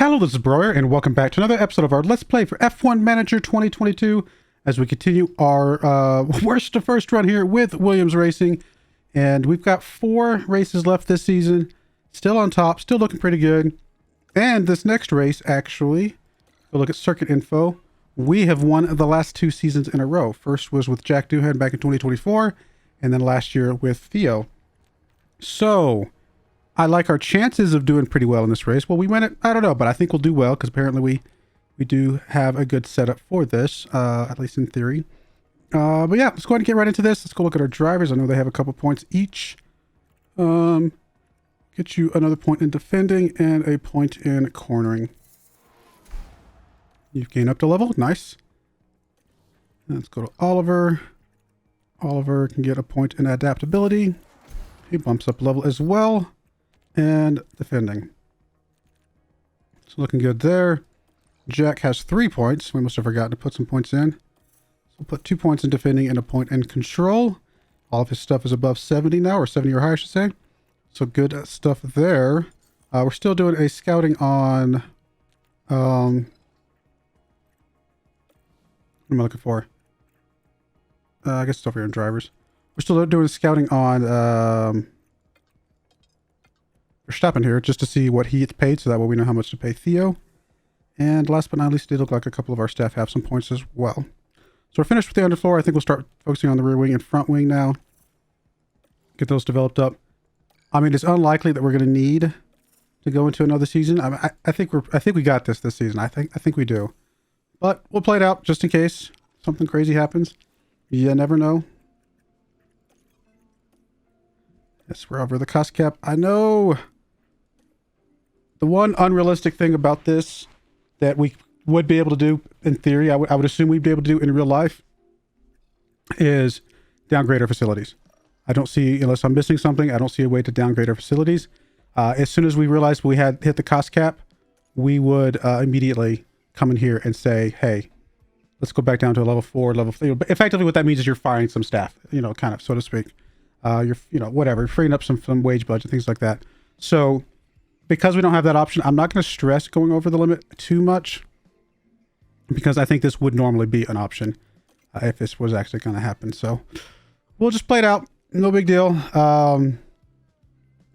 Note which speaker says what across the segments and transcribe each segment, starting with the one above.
Speaker 1: Hello, this is Broyar, and welcome back to another episode of our Let's Play for F1 Manager 2022 as we continue our worst to first run here with Williams Racing. And we've got 4 races left this season. Still on top, still looking pretty good. And this next race, actually, we'll look at circuit info. We have won the last 2 seasons in a row. First was with Jack Doohan back in 2024, and then last year with Theo. So I like our chances of doing pretty well in this race. Well, we win it, I don't know, but I think we'll do well because apparently we do have a good setup for this, at least in theory. But yeah, let's go ahead and get right into this. Let's go look at our drivers. I know they have a couple points each. Get you another point in defending and a point in cornering. You've gained up to level. Nice. Let's go to Oliver. Oliver can get a point in adaptability. He bumps up level as well. And defending. So looking good there. Jack has 3 points. We must have forgotten to put some points in. So we'll put 2 points in defending and a point in control. All of his stuff is above 70 now, or 70 or higher, I should say. So good stuff there. We're still doing a scouting on... what am I looking for? I guess it's over here in drivers. We're still doing scouting on... Verstappen here, just to see what he gets paid, so that way we know how much to pay Theo. And last but not least, it look like a couple of our staff have some points as well. So we're finished with the underfloor. I think we'll start focusing on the rear wing and front wing now. Get those developed up. I mean, it's unlikely that we're going to need to go into another season. I think we got this season. I think we do. But we'll play it out just in case something crazy happens. You never know. Yes, we're over the cost cap. I know. The one unrealistic thing about this that we would be able to do in theory, I would assume we'd be able to do in real life, is downgrade our facilities. I don't see, unless I'm missing something, I don't see a way to downgrade our facilities. As soon as we realized we had hit the cost cap, we would immediately come in here and say, hey, let's go back down to a level 4, level 3. But effectively what that means is you're firing some staff, kind of, so to speak. You're, whatever, freeing up some wage budget, things like that. So because we don't have that option, I'm not going to stress going over the limit too much because I think this would normally be an option if this was actually going to happen. So we'll just play it out. No big deal. And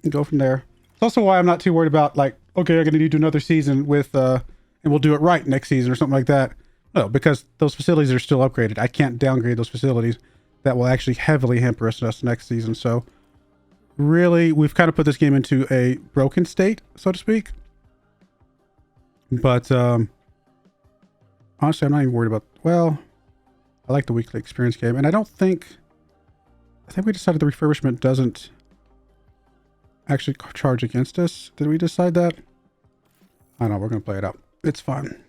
Speaker 1: go from there. It's also why I'm not too worried about like, okay, I'm going to need to do another season with, and we'll do it right next season or something like that. No, because those facilities are still upgraded. I can't downgrade those facilities. That will actually heavily hamper us next season. So really, we've kind of put this game into a broken state, so to speak. But honestly, I'm not even worried about... Well, I like the weekly experience game. And I think we decided the refurbishment doesn't actually charge against us. Did we decide that? I don't know. We're going to play it out. It's fun.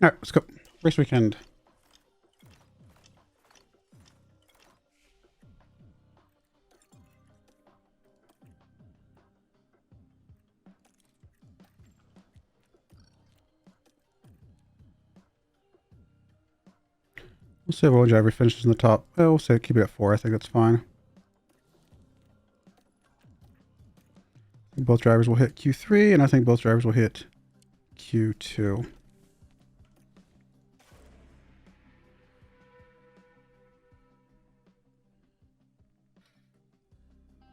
Speaker 1: All right, let's go. Race weekend. We'll say one driver finishes in the top. Oh, we'll say keep it at 4. I think that's fine. Both drivers will hit Q3, and I think both drivers will hit Q2.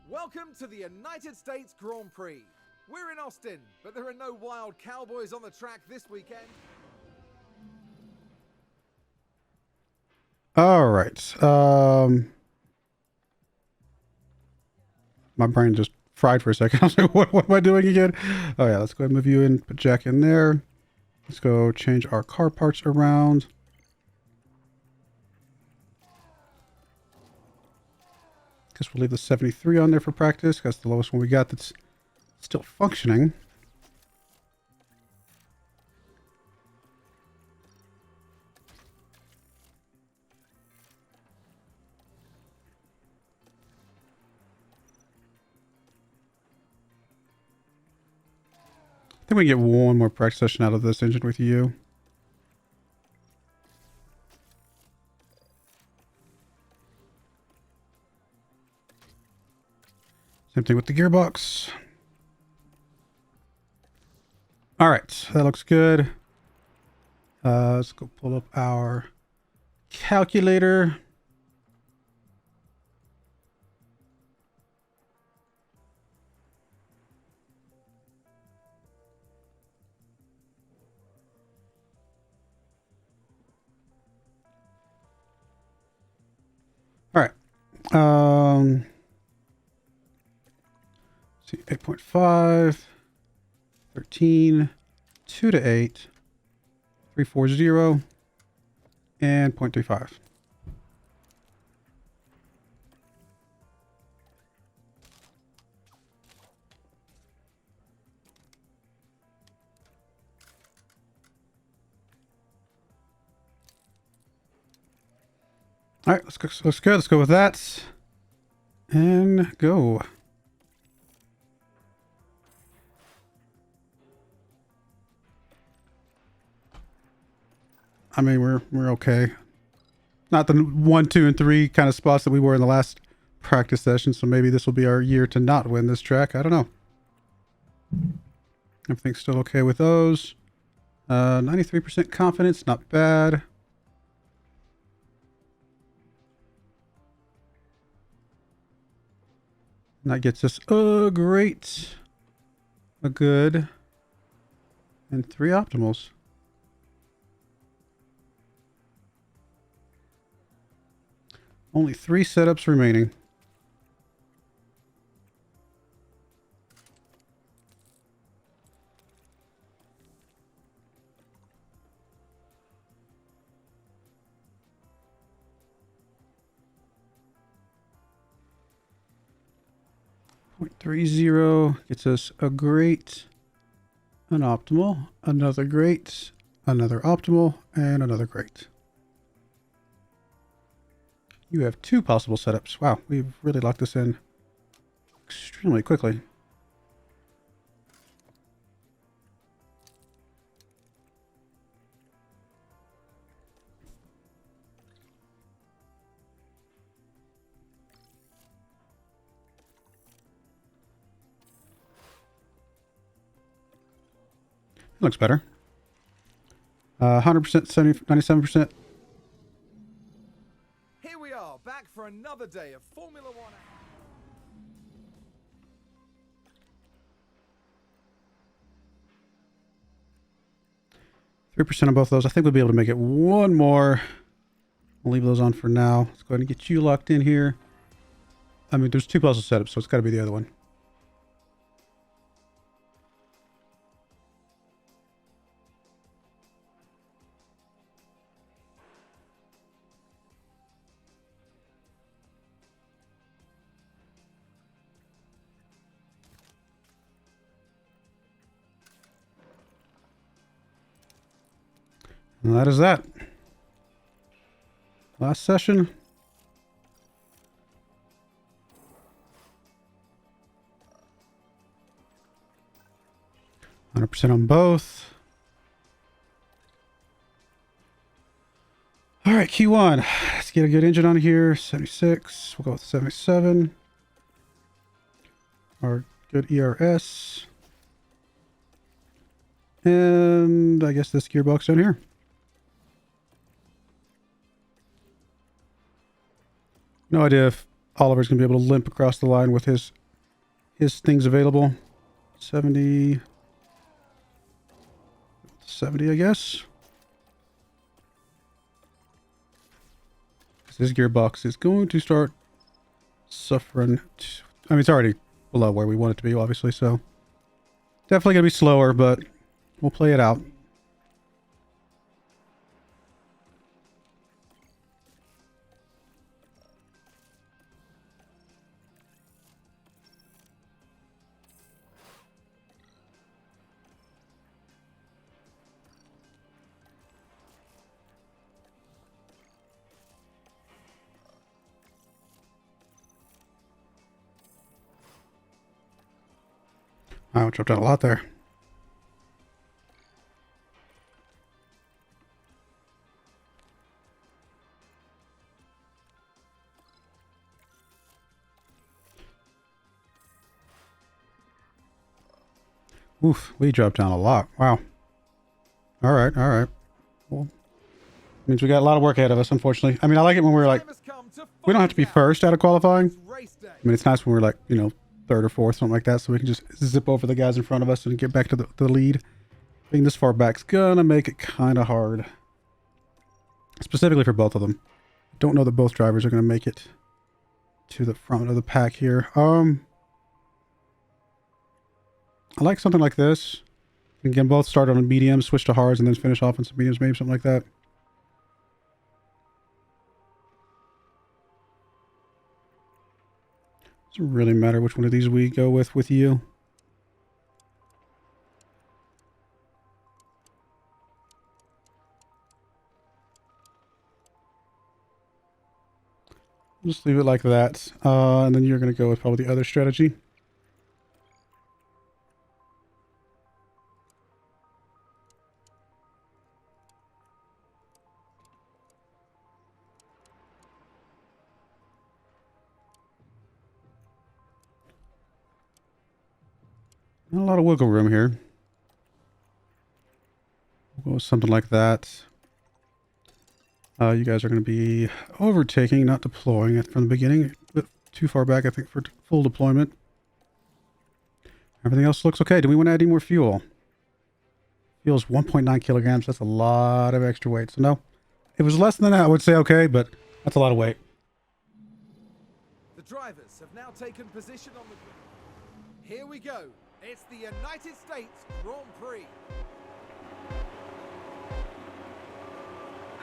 Speaker 2: Welcome to the United States Grand Prix. We're in Austin, but there are no wild cowboys on the track this weekend.
Speaker 1: All right. My brain just fried for a second. I was like, what am I doing again? Oh yeah, let's go ahead and move you in, put Jack in there. Let's go change our car parts around. Guess we'll leave the 73 on there for practice. That's the lowest one we got that's still functioning. I think we can get one more practice session out of this engine with you. Same thing with the gearbox. All right, that looks good. Let's go pull up our calculator. All right. See, 8.5, 13, 2 to 8, 340, and 0.35. All right, let's go. Let's go. Let's go with that. And go. I mean, we're okay. Not the 1, 2, and 3 kind of spots that we were in the last practice session. So maybe this will be our year to not win this track. I don't know. Everything's still okay with those. 93% confidence, not bad. And that gets us a great, a good, and 3 optimals. Only 3 setups remaining. .30 gets us a great, an optimal, another great, another optimal, and another great. You have 2 possible setups. Wow, we've really locked this in extremely quickly. Looks better. 100%, 97%.
Speaker 2: Here we are, back for another day of Formula One.
Speaker 1: 3% on both of those. I think we'll be able to make it one more. I'll leave those on for now. Let's go ahead and get you locked in here. I mean, there's 2 puzzle setups, so it's got to be the other one. And that is that. Last session. %100 on both. All right, Q1. Let's get a good engine on here. 76. We'll go with 77. Our good ERS. And I guess this gearbox down here. No idea if Oliver's going to be able to limp across the line with his things available. 70, I guess. This gearbox is going to start suffering. I mean, it's already below where we want it to be, obviously, so definitely going to be slower, but we'll play it out. Wow, dropped down a lot there. Oof, we dropped down a lot. Wow. All right, all right. Well, means we got a lot of work ahead of us, unfortunately. I mean, I like it when we're like, we don't have to be first out of qualifying. I mean, it's nice when we're like, you know, third or fourth, something like that, so we can just zip over the guys in front of us and get back to the lead. Being this far back's gonna make it kind of hard. Specifically for both of them. Don't know that both drivers are gonna make it to the front of the pack here. I like something like this. We can both start on a medium, switch to hards, and then finish off on some mediums, maybe something like that. Doesn't really matter which one of these we go with you. Just leave it like that. And then you're going to go with probably the other strategy. Not a lot of wiggle room here. We'll go with something like that. You guys are going to be overtaking, not deploying it from the beginning. A bit too far back, I think, for full deployment. Everything else looks okay. Do we want to add any more fuel? Fuel's 1.9 kilograms. That's a lot of extra weight. So no, if it was less than that, I would say okay, but that's a lot of weight.
Speaker 2: The drivers have now taken position on the grid. Here we go. It's the United States Grand Prix.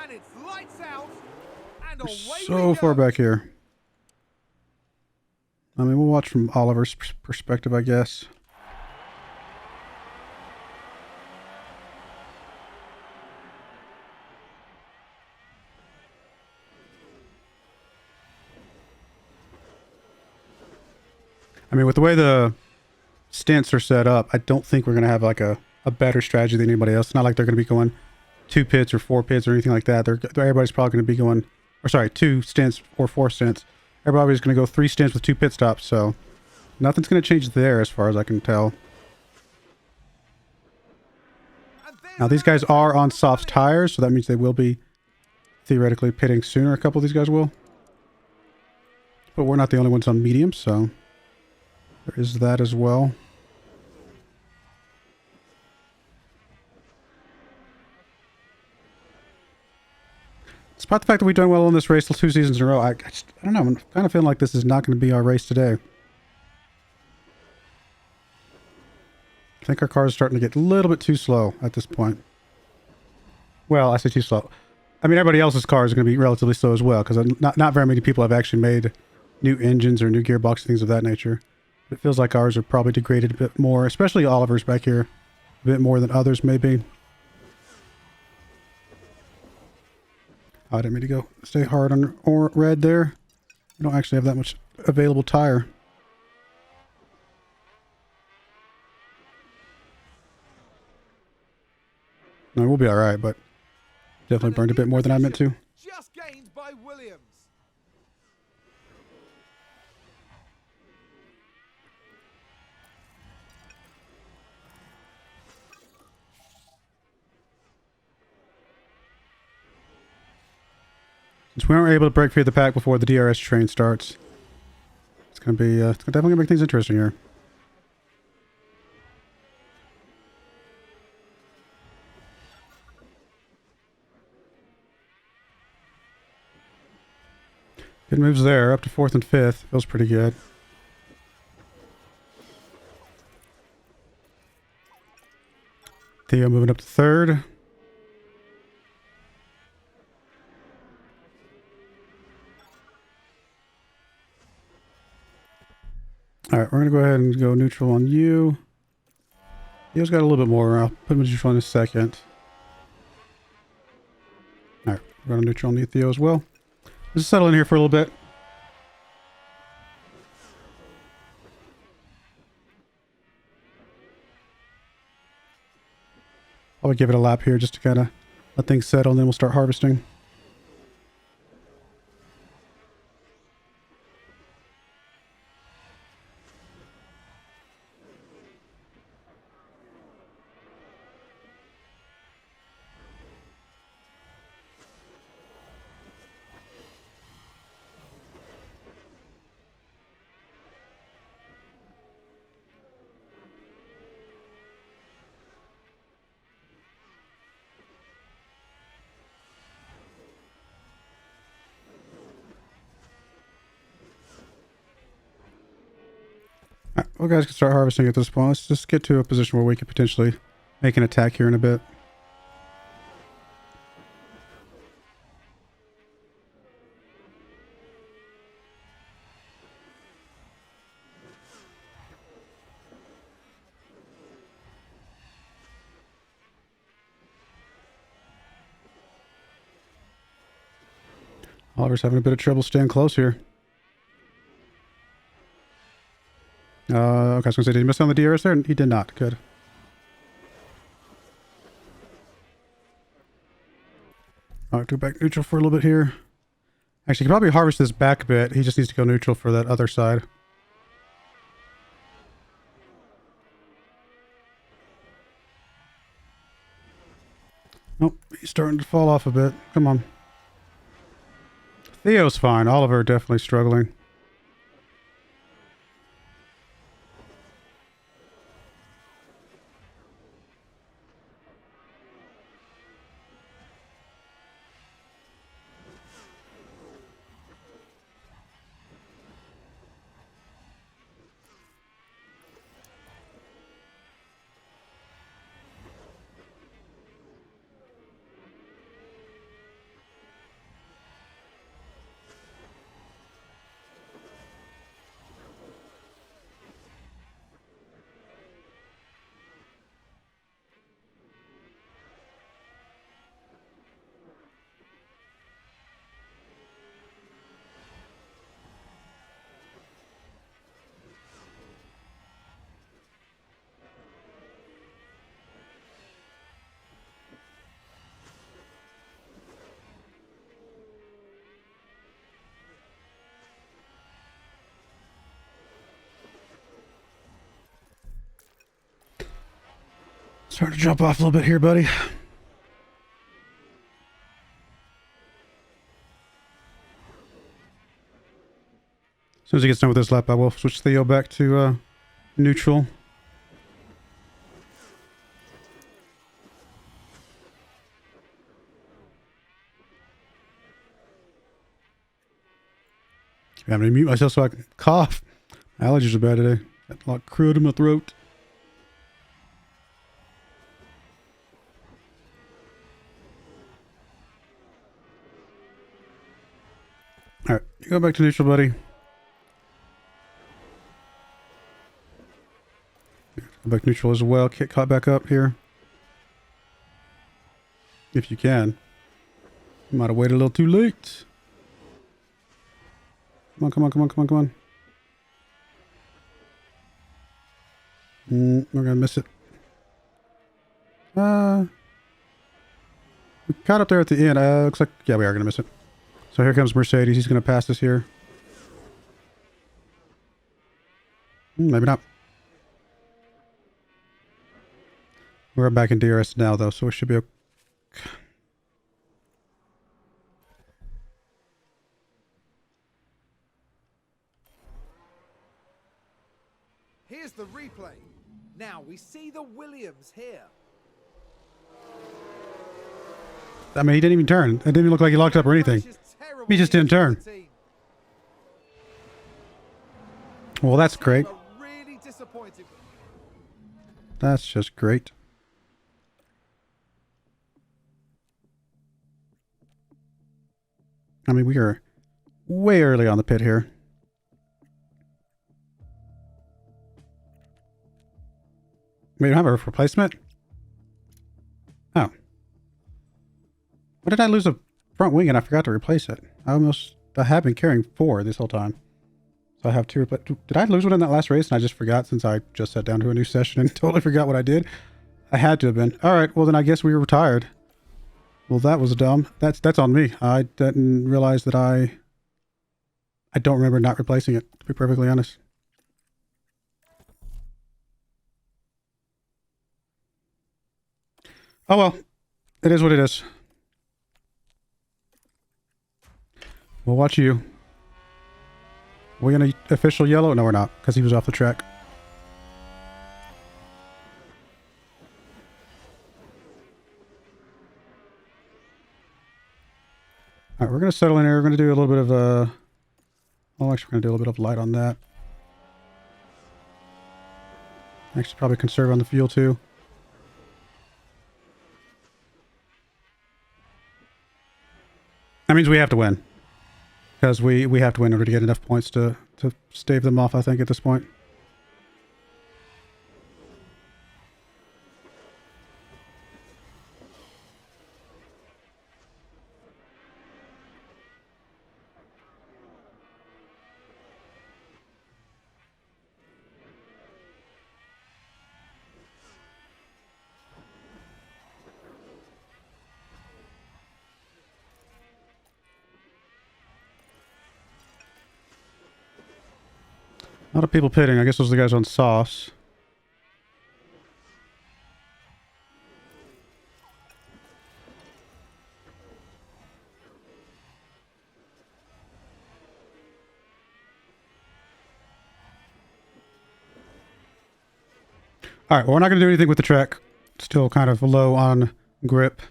Speaker 2: And it's lights out, and away we
Speaker 1: So
Speaker 2: go.
Speaker 1: far back here. I mean, we'll watch from Oliver's perspective, I guess. I mean, with the way the stints are set up, I don't think we're going to have like a better strategy than anybody else. It's not like they're going to be going 2 pits or 4 pits or anything like that. Everybody's probably going to be going, or sorry, 2 stints or 4 stints. Everybody's going to go 3 stints with 2 pit stops. So nothing's going to change there as far as I can tell. Now these guys are on soft tires, so that means they will be theoretically pitting sooner. A couple of these guys will. But we're not the only ones on medium, so there is that as well. Despite the fact that we've done well in this race 2 seasons in a row, I don't know. I'm kind of feeling like this is not going to be our race today. I think our car is starting to get a little bit too slow at this point. Well, I say too slow. I mean, everybody else's cars are going to be relatively slow as well, because not very many people have actually made new engines or new gearbox, things of that nature. It feels like ours are probably degraded a bit more, especially Oliver's back here, a bit more than others maybe. I didn't mean to go stay hard on or red there. We don't actually have that much available tire. No, we'll be all right, but definitely burned a bit more than I meant to.
Speaker 2: Just gained by Williams.
Speaker 1: Since we weren't able to break free of the pack before the DRS train starts, it's going to be it's definitely going to make things interesting here. Good moves there, up to 4th and 5th. Feels pretty good. Theo moving up to 3rd. All right, we're going to go ahead and go neutral on you. Theo's got a little bit more. I'll put him in neutral in a second. All right, we're going to neutral on you, Theo, as well. Let's settle in here for a little bit. I'll give it a lap here just to kind of let things settle, and then we'll start harvesting. Well, guys can start harvesting at this point. Let's just get to a position where we could potentially make an attack here in a bit. Oliver's having a bit of trouble staying close here. Okay, I was going to say, did he miss on the DRS there? He did not. Good. All right, go back neutral for a little bit here. Actually, he can probably harvest this back a bit. He just needs to go neutral for that other side. Nope, he's starting to fall off a bit. Come on. Theo's fine. Oliver definitely struggling. Starting to jump off a little bit here, buddy. As soon as he gets done with this lap, I will switch Theo back to neutral. I'm having to mute myself so I can cough. My allergies are bad today. Got a lot of crud in my throat. Alright, you go back to neutral, buddy. Go back neutral as well. Get caught back up here. If you can. You might have waited a little too late. Come on, come on, come on, come on, come on. We're gonna miss it. We caught up there at the end. Looks like, yeah, we are gonna miss it. So here comes Mercedes. He's gonna pass us here. Maybe not. We're back in DRS now, though, so we should be okay.
Speaker 2: Here's the replay. Now we see the Williams here.
Speaker 1: I mean, he didn't even turn. It didn't even look like he locked up or anything. He just didn't turn. Well, that's great.
Speaker 2: Really disappointed.
Speaker 1: That's just great. I mean, we are way early on the pit here. We don't have a replacement? Oh. What did I lose a front wing and I forgot to replace it? I have been carrying 4 this whole time. So I have 2. But did I lose one in that last race and I just forgot since I just sat down to a new session and totally forgot what I did? I had to have been. All right, well then I guess we were retired. Well, that was dumb. That's on me. I didn't realize that I don't remember not replacing it, to be perfectly honest. Oh well, it is what it is. We'll watch you. We're gonna official yellow? No, we're not, because he was off the track. Alright, we're gonna settle in here. We're gonna do a little bit of well, actually we're gonna do a little bit of light on that. I should probably conserve on the fuel too. That means we have to win. Because we have to win in order to get enough points to stave them off, I think, at this point. A lot of people pitting. I guess those are the guys on sauce. All right, well, we're not going to do anything with the track. Still kind of low on grip.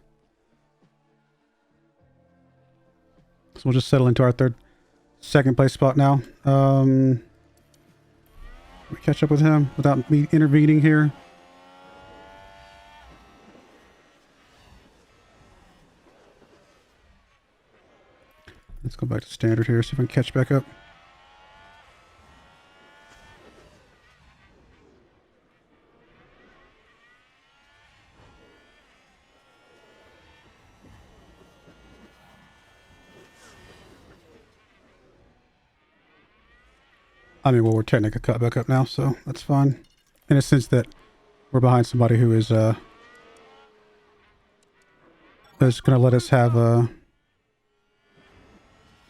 Speaker 1: So we'll just settle into our second place spot now. We catch up with him without me intervening here. Let's go back to standard here, see if we can catch back up. I mean, well, we're technically cut back up now, so that's fine. In a sense that we're behind somebody who is going to let us have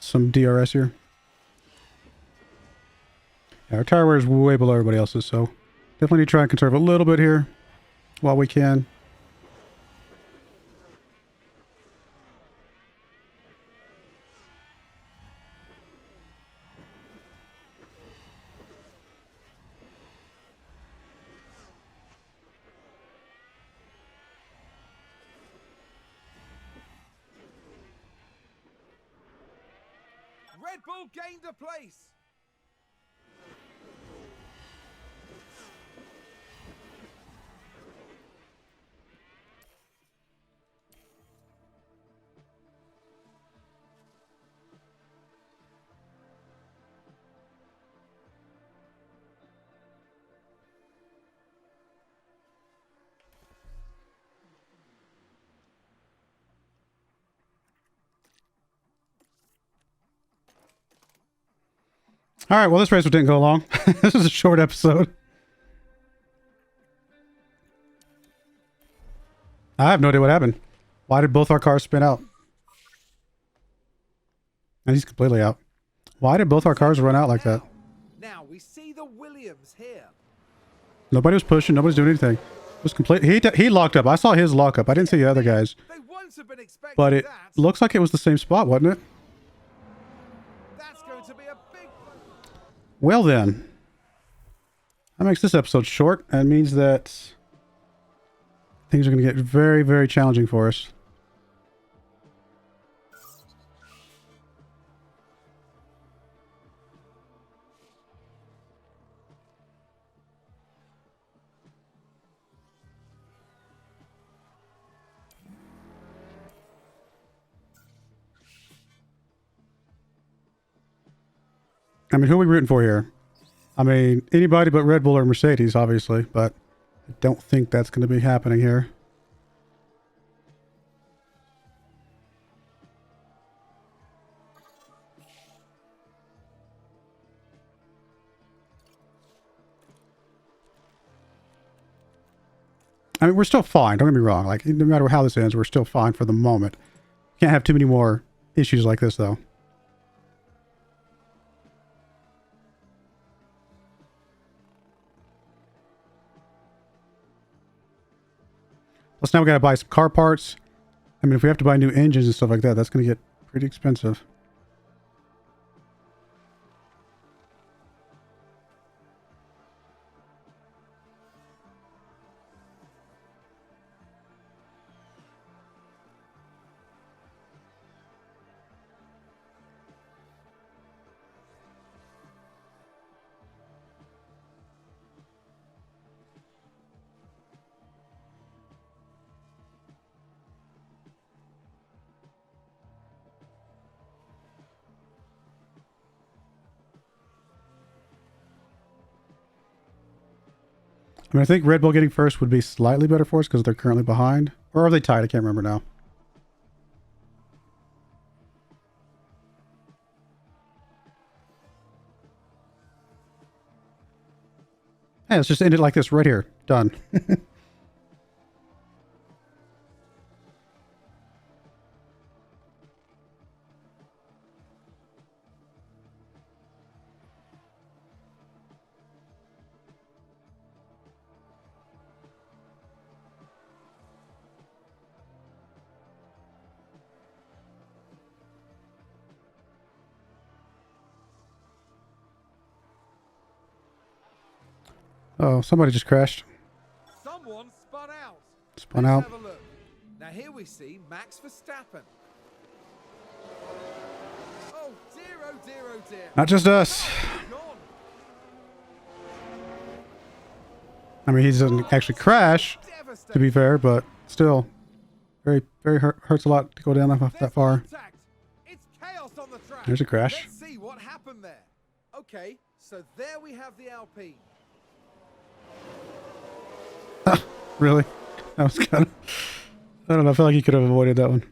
Speaker 1: some DRS here. Yeah, our tire wear is way below everybody else's, so definitely need to try and conserve a little bit here while we can.
Speaker 2: Red Bull gained a place.
Speaker 1: All right, well, this race didn't go long. This is a short episode. I have no idea what happened. Why did both our cars spin out? And he's completely out. Why did both our cars run out like that?
Speaker 2: Now we see the Williams here.
Speaker 1: Nobody was pushing. Nobody's doing anything. It was complete. He locked up. I saw his lock up. I didn't see the other guys.
Speaker 2: They won't have been expecting
Speaker 1: But it
Speaker 2: that.
Speaker 1: looks like it was the same spot, wasn't it?
Speaker 2: That's going to be a big...
Speaker 1: Well then. That makes this episode short and means that things are going to get very, very challenging for us. I mean, who are we rooting for here? I mean, anybody but Red Bull or Mercedes, obviously, but I don't think that's going to be happening here. I mean, we're still fine. Don't get me wrong. Like, no matter how this ends, we're still fine for the moment. Can't have too many more issues like this, though. Plus, now we gotta buy some car parts. I mean, if we have to buy new engines and stuff like that, that's gonna get pretty expensive. I mean, I think Red Bull getting first would be slightly better for us because they're currently behind. Or are they tied? I can't remember now. Hey, let's just end it like this right here. Done. Oh, somebody just crashed.
Speaker 2: Someone spun out.
Speaker 1: Spun
Speaker 2: Let's
Speaker 1: out.
Speaker 2: have a look. Now here we see Max Verstappen. Oh dear, oh dear, oh dear.
Speaker 1: Not just us.
Speaker 2: Gone.
Speaker 1: I mean, he doesn't actually crash, to be fair, but still, very, very hurts a lot to go down that far.
Speaker 2: Contact. It's chaos on the track.
Speaker 1: There's a crash.
Speaker 2: Let's see what happened there. Okay, so there we have the Alpine.
Speaker 1: Really? That was kind of... I don't know. I feel like he could have avoided that one.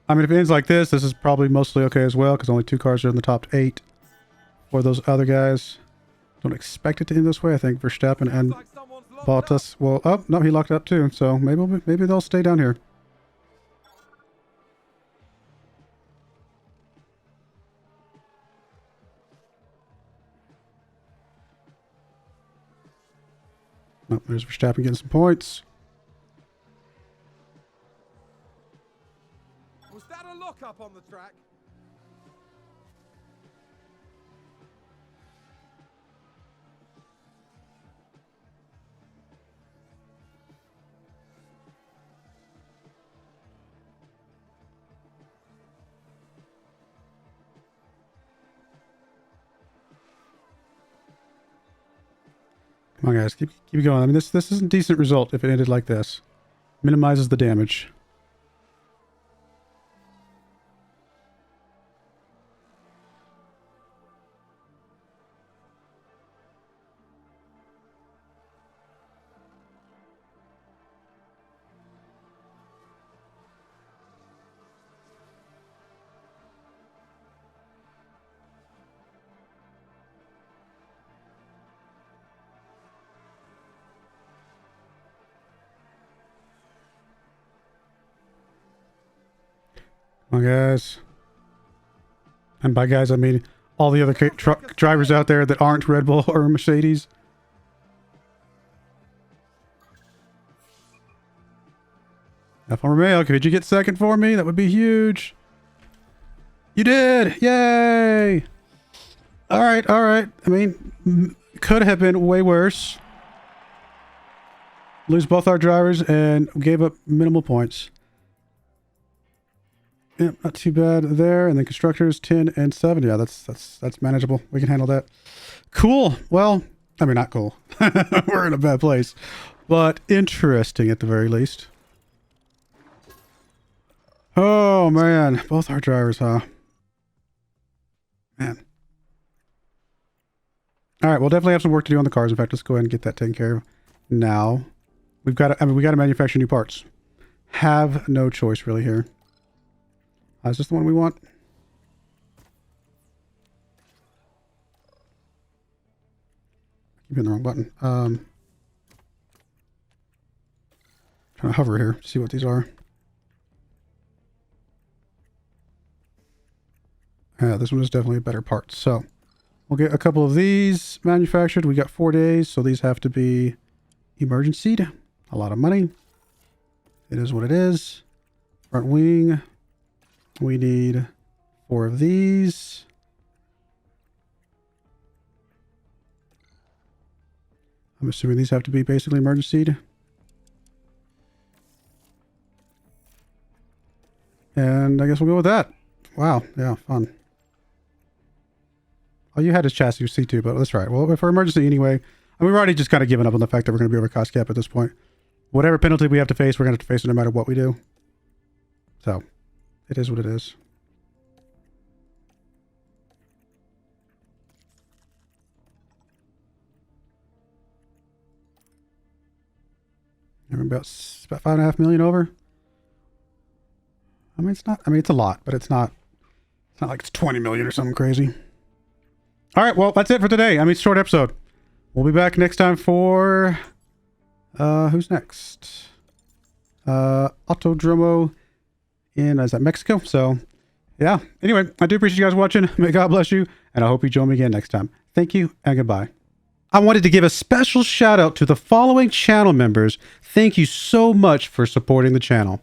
Speaker 1: I mean, if it ends like this is probably mostly okay as well, because only 2 cars are in the top 8 for those other guys. Don't expect it to end this way. I think Verstappen and
Speaker 2: Looks like someone's locked
Speaker 1: Bottas...
Speaker 2: up.
Speaker 1: Well, oh, no, he locked up too, so maybe they'll stay down here. Oh, there's Verstappen getting some points.
Speaker 2: Was that a lockup on the track?
Speaker 1: Come on, guys, keep going. I mean, this is a decent result if it ended like this. Minimizes the damage. Come on, guys. And by guys, I mean all the other truck drivers out there that aren't Red Bull or Mercedes. Alfa Romeo, could you get second for me? That would be huge. You did! Yay! All right, all right. I mean, could have been way worse. Lose both our drivers and gave up minimal points. Yeah, not too bad there. And then constructors 10 and 7. Yeah, that's manageable. We can handle that. Cool. Well, I mean, not cool. We're in a bad place, but interesting at the very least. Oh man, both our drivers, huh? Man. All right, we'll definitely have some work to do on the cars. In fact, let's go ahead and get that taken care of now. We've got to, I mean, we got to manufacture new parts. Have no choice really here. Is this the one we want? Keep hitting the wrong button. Trying to hover here to see what these are. Yeah, this one is definitely a better part. So we'll get a couple of these manufactured. We got 4 days, so these have to be emergency'd. A lot of money. It is what it is. Front wing. We need 4 of these. I'm assuming these have to be basically emergency'd. And I guess we'll go with that. Wow, yeah, fun. All you had is chassis C2, but that's right. Well, for emergency anyway, I mean, we've already just kind of given up on the fact that we're going to be over cost cap at this point. Whatever penalty we have to face, we're going to have to face it no matter what we do. So, it is what it is. About 5.5 million over. I mean, it's not. I mean, it's a lot, but it's not. It's not like it's 20 million or something crazy. All right, well, that's it for today. I mean, short episode. We'll be back next time for who's next? Autodromo in is that Mexico? So yeah. Anyway, I do appreciate you guys watching. May God bless you, and I hope you join me again next time. Thank you and goodbye. I wanted to give a special shout out to the following channel members. Thank you so much for supporting the channel.